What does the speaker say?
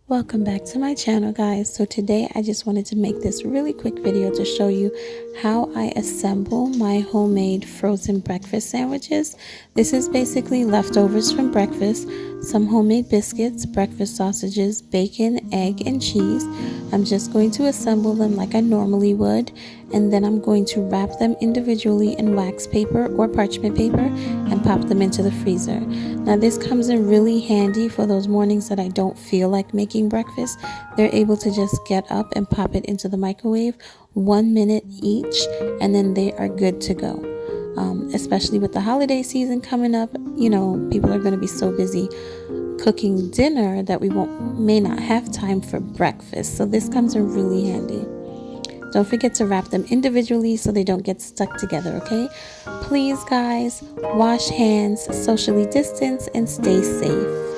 Welcome back to my channel, guys. So today I just wanted to make this really quick video to show you how I assemble my homemade frozen breakfast sandwiches. This is basically leftovers from breakfast, some homemade biscuits, breakfast sausages, bacon, egg, and cheese. I'm just going to assemble them like I normally would, and then I'm going to wrap them individually in wax paper or parchment paper and pop them into the freezer. Now this comes in really handy for those mornings that I don't feel like making breakfast. They're able to just get up and pop it into the microwave, 1 minute each, and then they are good to go. Especially with the holiday season coming up, people are going to be so busy cooking dinner that we may not have time for breakfast. So this comes in really handy. Don't forget to wrap them individually so they don't get stuck together, okay? Please, guys, wash hands, socially distance, and stay safe.